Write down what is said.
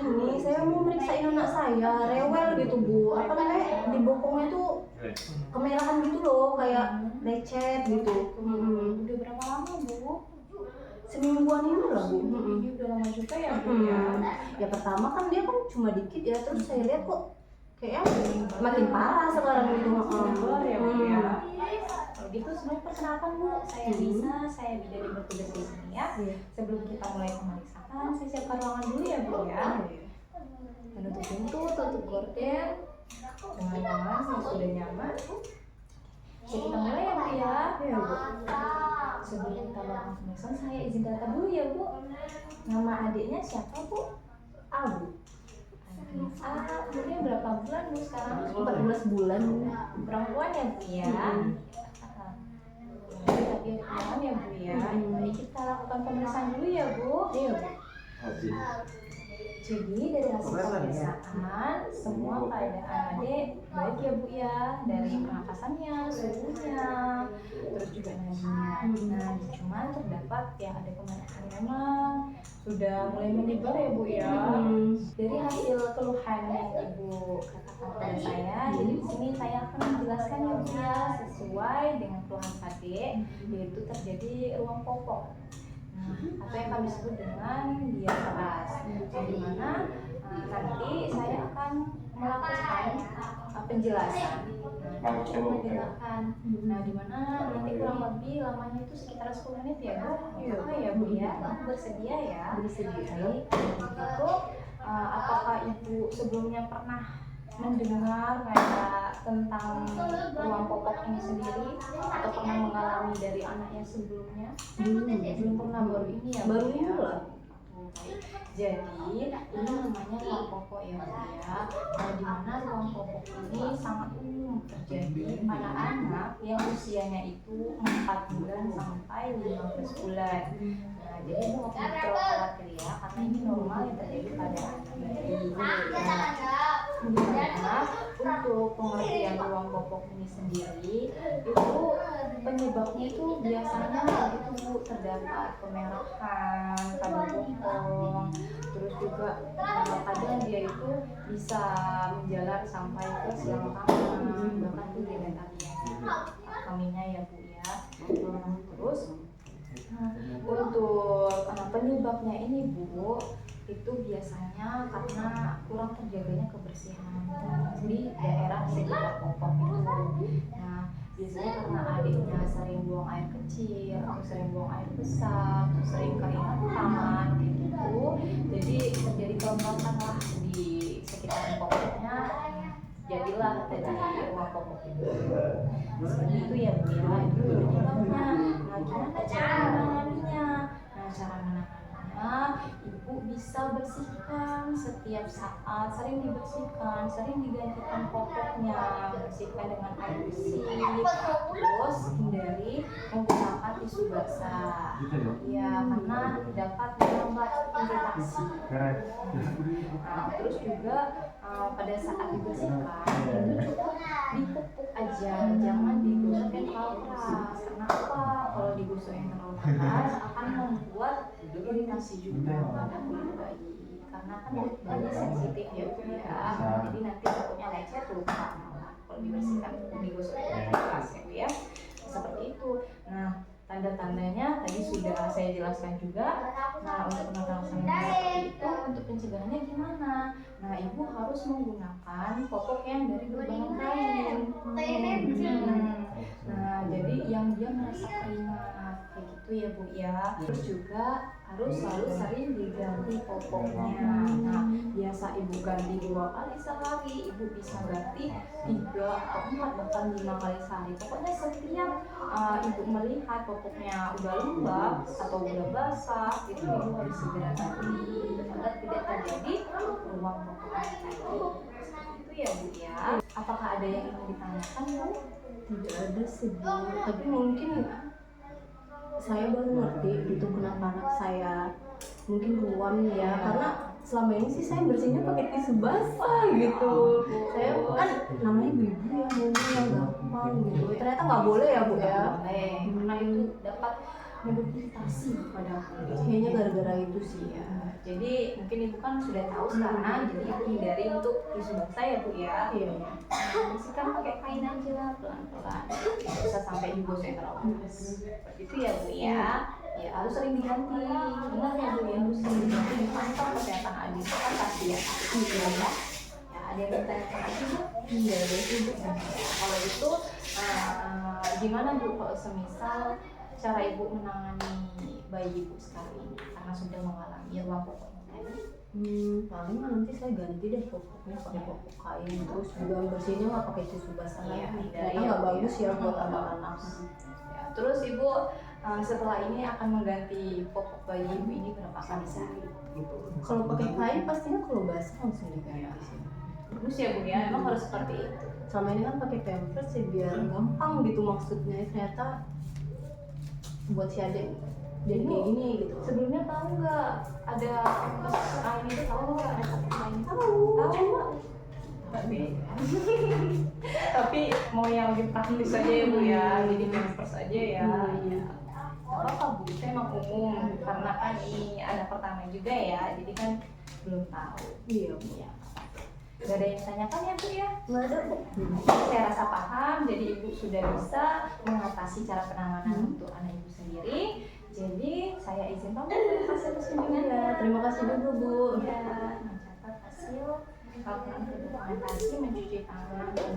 ini saya mau meriksain anak saya rewel gitu Bu, apa namanya di bokongnya tuh kemerahan gitu loh, kayak lecet gitu. Udah berapa lama Bu? Semingguan ini lah Bu. Ini udah lama juga ya Bu ya. Ya pertama kan dia kan cuma dikit ya, terus saya lihat kok kayak makin parah sekarang gitu. Keluar ya Bu ya. Kalau gitu sebenarnya perkenalkan Bu, saya Lisa, saya bidan bertugas di sini ya. Sebelum kita mulai pemeriksaan, saya siapkan ruangan dulu ya Bu ya. Menutup pintu, tutup gorden. Dengan ruangan yang sudah nyaman. Jadi kita mulai ya Bu ya. Iya Bu. Sebelum kita melakukan pemeriksaan, saya izin data dulu ya Bu. Nama adiknya siapa Bu? Abu. Umurnya berapa bulan Bu sekarang? 14 bulan. Perempuan ya Bu ya. Tapi jangan ya Bu ya. Baik, kita lakukan pemeriksaan dulu ya Bu. Iya Bu. Jadi dari hasil pemeriksaan semua keadaan adik baik ya Bu ya, dari pernapasannya, suhunya, terus juga nadinya. Nah, cuman terdapat ya ada kemerahan memang sudah mulai menyebar ya Bu ya. Dari hasil keluhan yang Ibu katakan pada saya, jadi di sini saya akan menjelaskan ya Bu ya sesuai dengan keluhan adik, yaitu terjadi ruang popok. Atau yang kami sebut dengan dia keras, di mana nanti saya akan melakukan penjelasan. Mendengarkan. Nah, di mana nanti kurang lebih lamanya itu sekitar 10 menit ya Bu. Ya Bu ya, bersedia ya. Bersedia. Baik, itu apakah Ibu sebelumnya pernah mendengar kayak tentang ruang popok ini sendiri atau pernah mengalami dari anaknya sebelumnya? Belum pernah, baru ini ya Baru Bu, ini ya? lah. Jadi ini namanya ruang popok ya Bu ya. Di mana ruang popok ini sangat umum terjadi pada anak yang usianya itu 4 bulan sampai 15 bulan. Nah, jadi itu nggak perlu khawatir ya, karena ini normal yang terjadi pada anak bayi. Nah, untuk pengertian ruang popok ini sendiri itu penyebabnya itu biasanya itu Bu, terdapat kemerahan pada bokong, terus juga kadang dia itu bisa menjalar sampai ke silang tangan, bahkan tuh dengan kaminya ya Bu ya. Terus untuk penyebabnya ini Bu, itu biasanya karena kurang terjaganya kebersihan di daerah sekitar popok itu. Nah, biasanya karena adiknya sering buang air kecil atau sering buang air besar atau sering keringetan kayak gitu, jadi terjadi kelembapan lah di sekitar popoknya, jadilah terjadi ruang popok itu. Seperti itu ya Bu ya, itu penyebabnya. Nah, gimana cara menanganinya? Nah, cara menanganinya Ibu bisa bersihkan setiap saat, sering dibersihkan, sering digantikan popoknya, bersihkan dengan air bersih, terus hindari menggunakan tisu basah ya, karena dapat melambat iritasi. Nah, terus juga pada saat dibersihkan itu cukup dipupuk aja, jangan digosok yang terlalu keras. Kenapa? Kalau digosok yang terlalu keras akan membuat iritasi juga pada kulit bayi, karena kan kulit bayi sensitif ya Bu ya, jadi nanti takutnya lecet luka kalau dibersihkan digosok yang keras ya Bu ya, seperti itu. Nah, tanda-tandanya tadi sudah saya jelaskan juga. Nah, untuk penanganan seperti itu, untuk pencegahannya gimana? Nah, Ibu harus menggunakan popok yang dari berbahan kain. Nah, jadi yang dia merasa keringat kayak gitu ya Bu ya. Terus juga harus selalu sering diganti popoknya. Nah, biasa Ibu ganti 2 kali sehari, Ibu bisa ganti 3 atau 4 bahkan 5 kali sehari. Pokoknya setiap Ibu melihat popoknya udah lembab atau udah basah, itu Ibu harus segera ganti agar tidak terjadi ruang popok tadi. Itu ya Bu ya. Apakah ada yang ingin ditanyakan Bu? Tidak ada sih Bu, tapi mungkin saya baru ngerti gitu kenapa anak saya mungkin ruam ya, karena selama ini sih saya bersihnya pakai tisu basah gitu. Saya kan namanya ibu ya, maunya yang gampang gitu, ternyata nggak boleh ya Bu ya. Karena itu dapat nyebut iritasi pada aku. Kayaknya gara-gara itu sih ya. Jadi mungkin ibu kan sudah tahu sekarang, jadi ibu hindari untuk tisu basah ya bu ya. Iya ya. Bersihkan pakai kain aja pelan-pelan, nggak usah sampai digosok terlalu keras. Seperti itu ya bu ya. Ya harus sering diganti. Benar ya bu ya, harus sering diganti, dipantau kesehatan adik kan pasti ya. Iya ya. Ya ada yang bertanya lagi bu? Iya ada sih Bu. Kalau itu gimana bu kalau semisal cara ibu menangani bayi ibu sekarang ini karena sudah mengalami ruang pokoknya tadi? Paling nanti saya ganti deh popoknya pakai popok kain, terus juga bersihnya nggak pakai tisu basah Iya, lagi. hindari Karena ya, nggak Bu, bagus ya ya. buat anak-anak. Ya, terus ibu setelah ini akan mengganti popok bayi ibu ini berapa kali sehari? Kalau pakai kain pastinya kalau basah langsung diganti sih. Bagus ya bu ya, emang harus seperti itu. Selama ini kan pakai pampers sih biar gampang gitu maksudnya, ternyata buat si adik jadi kayak gini gitu. Sebelumnya tahu nggak ada pampers kain itu, tahu nggak ada pampers kain itu? Tahu. Tahu. Tapi tapi mau yang lebih praktis aja ya bu ya, jadi pampers aja ya. Iya. Gak apa-apa bu, itu emang umum karena kan ini anak pertama juga ya, jadi kan belum tahu. Iya Bu. Ya. Gak ada yang tanyakan ya bu ya? Nggak ada Bu. Saya rasa paham, jadi ibu sudah bisa mengatasi cara penanganan untuk anak ibu sendiri. Jadi saya izin pamit, terima kasih atas kunjungannya. Iya, terima kasih dulu Bu. Ya, mencatat hasil laporan dokumentasi mencuci tangan dan